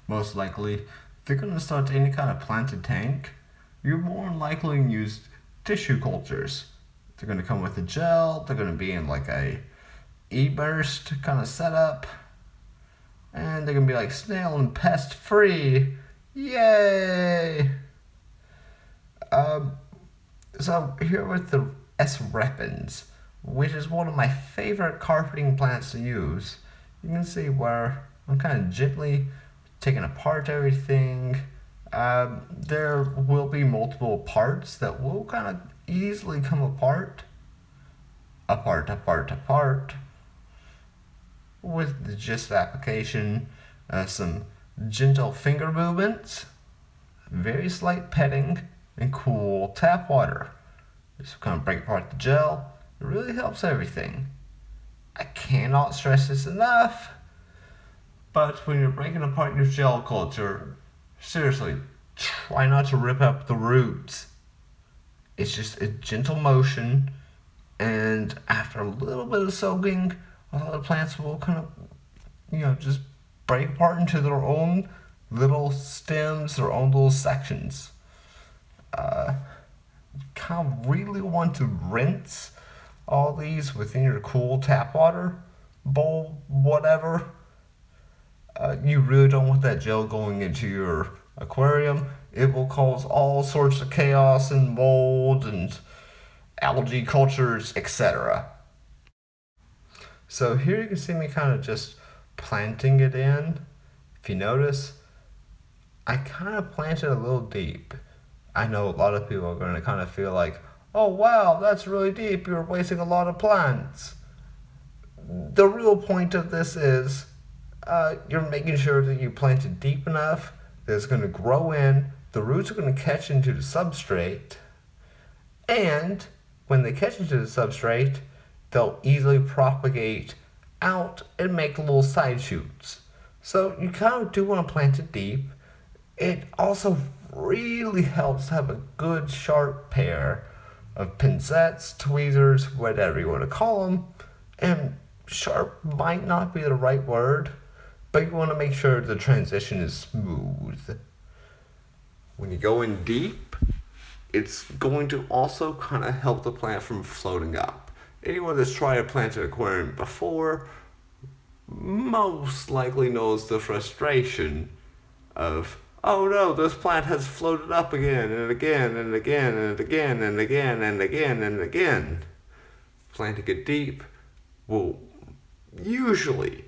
Most likely, if you're going to start any kind of planted tank, you're more than likely to use tissue cultures. They're going to come with a gel, they're going to be in like a e-burst kind of setup, and they're going to be like snail and pest free. Yay! So here with the S. repens, which is one of my favorite carpeting plants to use. You can see where I'm kind of gently taking apart everything. There will be multiple parts that will kind of easily come apart, with the just application, some gentle finger movements, very slight petting, and cool tap water. Just kind of break apart the gel. It really helps everything. I cannot stress this enough. But when you're breaking apart your gel culture, seriously, try not to rip up the roots. It's just a gentle motion, and after a little bit of soaking, a lot of plants will kind of, just break apart into their own little stems, their own little sections. Kind of really want to rinse all these within your cool tap water bowl, whatever. You really don't want that gel going into your aquarium. It will cause all sorts of chaos and mold and algae cultures, etc. So here you can see me kind of just planting it in. If you notice, I kind of planted a little deep. I know a lot of people are going to kind of feel like, oh wow, that's really deep, you're wasting a lot of plants. The real point of this is you're making sure that you plant it deep enough that it's going to grow in, the roots are going to catch into the substrate, and when they catch into the substrate, they'll easily propagate out and make little side shoots. So you kind of do want to plant it deep. It also really helps to have a good sharp pair of pincettes, tweezers, whatever you want to call them. And sharp might not be the right word, but you want to make sure the transition is smooth. When you go in deep, it's going to also kind of help the plant from floating up. Anyone that's tried to plant an aquarium before most likely knows the frustration of, oh no, this plant has floated up again and again and again and again and again and again and again. Planting it deep will usually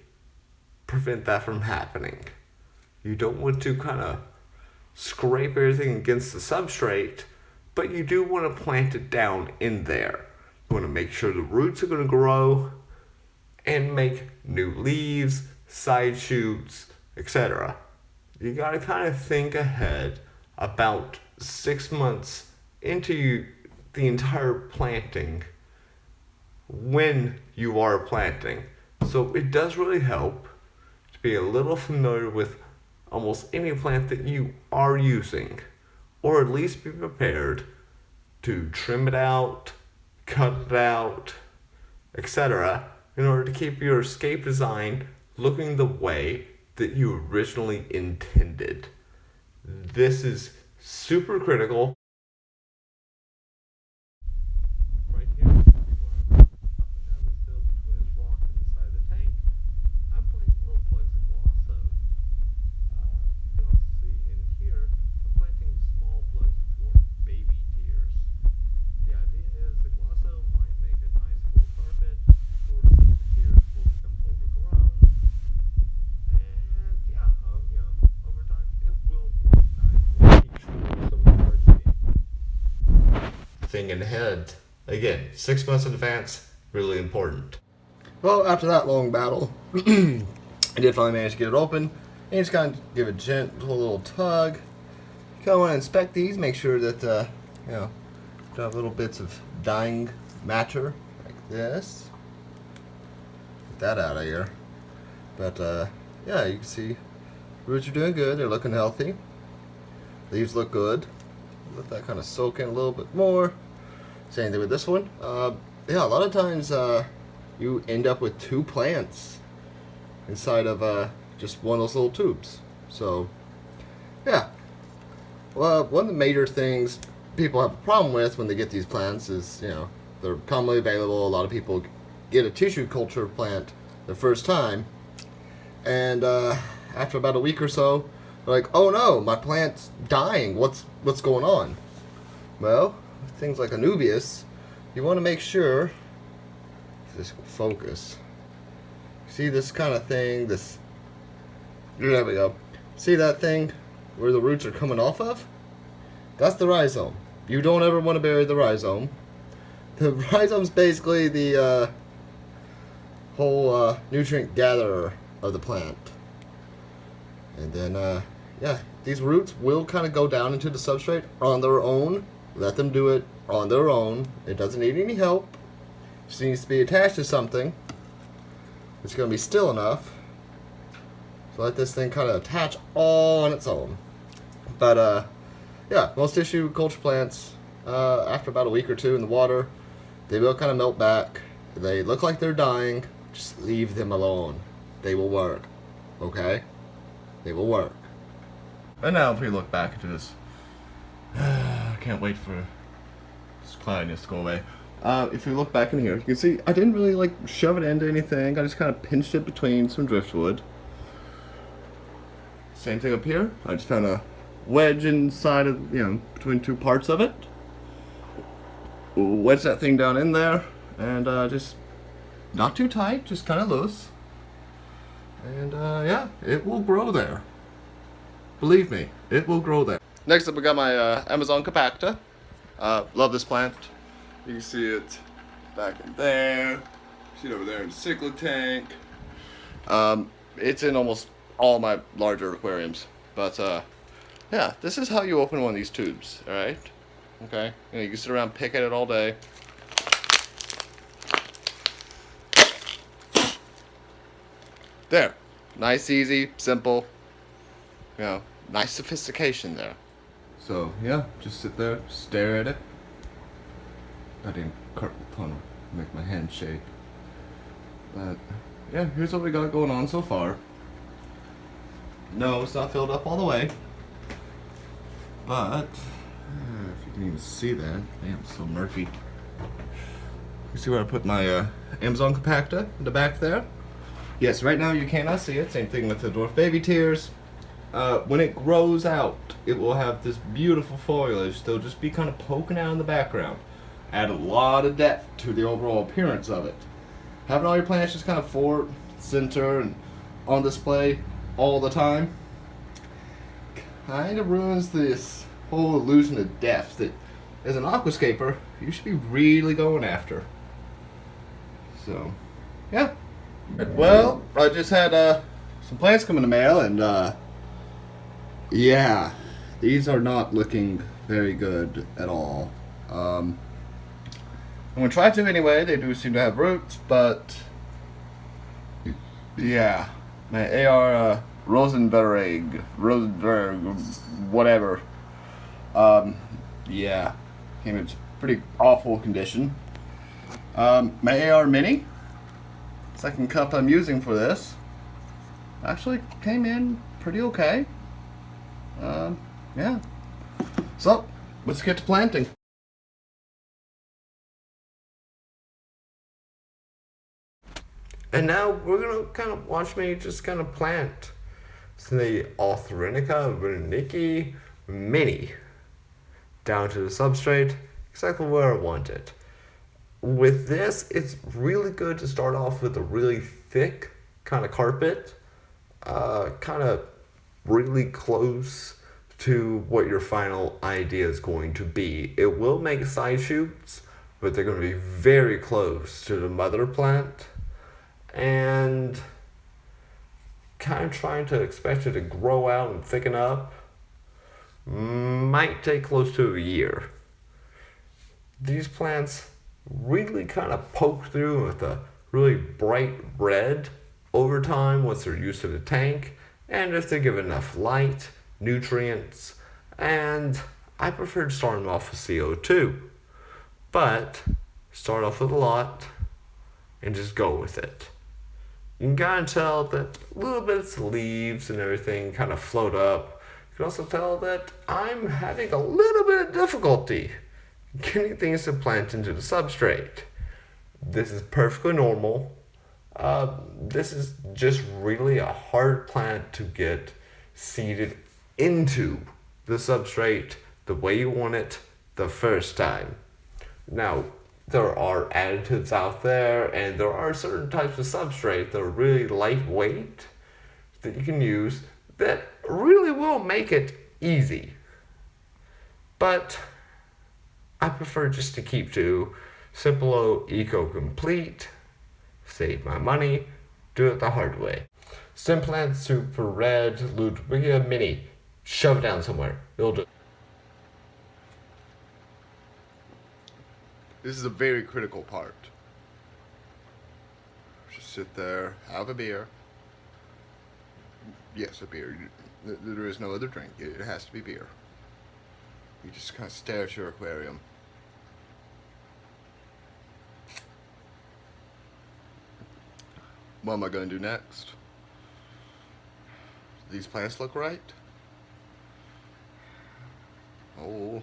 prevent that from happening. You don't want to kind of scrape everything against the substrate, but you do want to plant it down in there. You want to make sure the roots are going to grow and make new leaves, side shoots, etc. You got to kind of think ahead about 6 months into the entire planting when you are planting. So it does really help to be a little familiar with almost any plant that you are using, or at least be prepared to trim it out, cut it out, etc. in order to keep your escape design looking the way that you originally intended. This is super critical. Right here, we were up and down this hill between this rock and the side of the tank. I'm planting a little plexiglass, so you can also see in here, I'm planting small plugs for baby tears. The idea is the glasso might make a nice full carpet, or the baby tears will become overgrown. And yeah, over time it will look nice. Some thinking ahead. Again, 6 months in advance, really important. Well, after that long battle, I did finally manage to get it open. And just kind of give a gentle little tug. Kind of want to inspect these, make sure that don't have little bits of dying matter like this. Get that out of here. But yeah, you can see roots are doing good. They're looking healthy. Leaves look good. Let that kind of soak in a little bit more. Same thing with this one. Yeah, a lot of times you end up with 2 plants inside of just one of those little tubes. So, yeah. Well, one of the major things people have a problem with when they get these plants is, they're commonly available. A lot of people get a tissue culture plant the first time, and after about a week or so, they're like, "Oh no, my plant's dying. What's going on?" Well, things like Anubias, you want to make sure. If this will focus. See this kind of thing? There we go. See that thing where the roots are coming off of? That's the rhizome. You don't ever want to bury the rhizome. The rhizome's basically the whole nutrient gatherer of the plant. And then, yeah, these roots will kind of go down into the substrate on their own. Let them do it on their own. It doesn't need any help. It just needs to be attached to something. It's going to be still enough. So let this thing kind of attach all on its own. But, yeah, most tissue culture plants, after about a week or 2 in the water, they will kind of melt back. They look like they're dying. Just leave them alone. They will work. Okay? They will work. And now if we look back into this, I can't wait for this cloudiness to go away. If we look back in here, you can see I didn't really shove it into anything. I just kind of pinched it between some driftwood. Same thing up here. I just found a wedge inside of, between 2 parts of it. Wedge that thing down in there, and just not too tight, just kind of loose. And yeah, it will grow there. Believe me, it will grow there. Next up, we got my Amazon compacta. Love this plant. You can see it back in there. See it over there in the cichlid tank. It's in almost all my larger aquariums. But yeah, this is how you open one of these tubes, alright? Okay, you can sit around picking it all day. There. Nice, easy, simple. Nice sophistication there. So, yeah, just sit there, stare at it. I didn't carpal tunnel, make my hand shake. But, yeah, here's what we got going on so far. No, it's not filled up all the way. But, if you can even see that. Damn, it's so murky. You see where I put my Amazon compacta in the back there? Yes, right now you cannot see it. Same thing with the dwarf baby tears. When it grows out, it will have this beautiful foliage. They'll just be kind of poking out in the background. Add a lot of depth to the overall appearance of it. Having all your plants just kind of forward, center, and on display all the time kind of ruins this whole illusion of depth that, as an aquascaper, you should be really going after. So, yeah. Well, I just had some plants come in the mail, and yeah, these are not looking very good at all. I'm gonna try to anyway. They do seem to have roots, but yeah, my AR Rosenberg, whatever. Yeah, came in pretty awful condition. My AR Mini, second cup I'm using for this, actually came in pretty okay. Yeah. So, let's get to planting. And now we're going to kind of watch me just kind of plant the Arthurinica Reniki Mini down to the substrate, exactly where I want it. With this, it's really good to start off with a really thick kind of carpet, kind of really close to what your final idea is going to be. It will make side shoots, but they're going to be very close to the mother plant, and kind of trying to expect it to grow out and thicken up might take close to a year. These plants really kind of poke through with a really bright red over time once they're used to the tank, and if they give enough light, nutrients, And I preferred starting off with CO2. But start off with a lot and just go with it. You can kind of tell that little bits of leaves and everything kind of float up. You can also tell that I'm having a little bit of difficulty getting things to plant into the substrate. This is perfectly normal. This is just really a hard plant to get seeded into the substrate the way you want it the first time. Now, there are additives out there, and there are certain types of substrate that are really lightweight that you can use that really will make it easy. But I prefer just to keep to simple old eco-complete, save my money, do it the hard way. Stem plant super red, Ludwigia mini, shove it down somewhere. It'll do. This is a very critical part. Just sit there, have a beer. Yes, a beer. There is no other drink. It has to be beer. You just kind of stare at your aquarium. What am I going to do next? These plants look right? Oh.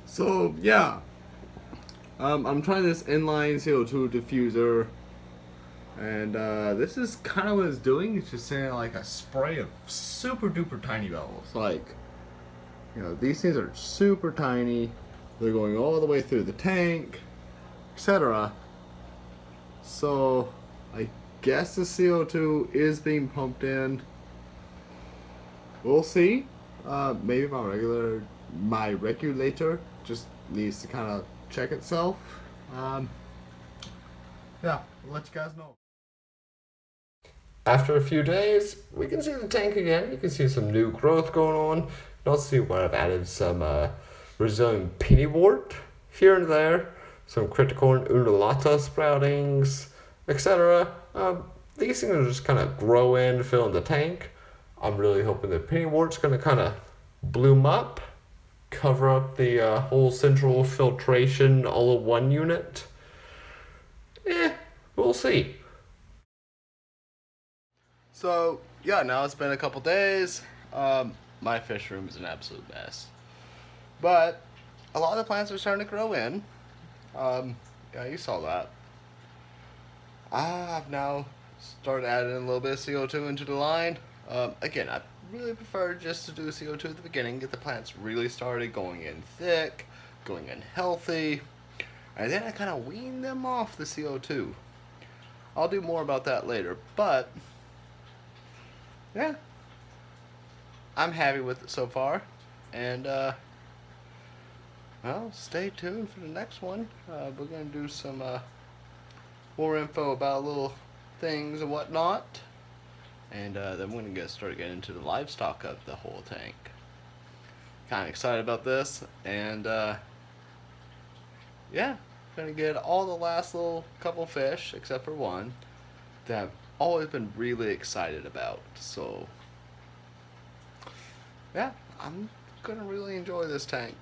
So, yeah. I'm trying this inline CO2 diffuser. And this is kind of what it's doing. It's just saying like a spray of super duper tiny bubbles. Like, you know, these things are super tiny. They're going all the way through the tank, etc. So, I guess the CO2 is being pumped in. We'll see. Maybe my regulator just needs to kind of check itself. Yeah, I'll let you guys know. After a few days, we can see the tank again. You can see some new growth going on. You can also see where I've added some Brazilian pennywort here and there, some criticorn undulata sproutings, etc. These things are just kind of grow in, fill in the tank. I'm really hoping that pennywort's going to kind of bloom up, cover up the whole central filtration all-in-one unit. We'll see. So, yeah, now it's been a couple days. My fish room is an absolute mess. But a lot of the plants are starting to grow in. Yeah, you saw that. I've now started adding a little bit of CO2 into the line. Again, I really prefer just to do CO2 at the beginning, get the plants really started, going in thick, going in healthy, and then I kind of wean them off the CO2. I'll do more about that later, but yeah, I'm happy with it so far, and well, stay tuned for the next one. We're gonna do some more info about little things and whatnot, and then we're gonna start getting into the livestock of the whole tank. Kind of excited about this, and yeah, gonna get all the last little couple fish except for one that I've always been really excited about. So yeah, I'm gonna really enjoy this tank.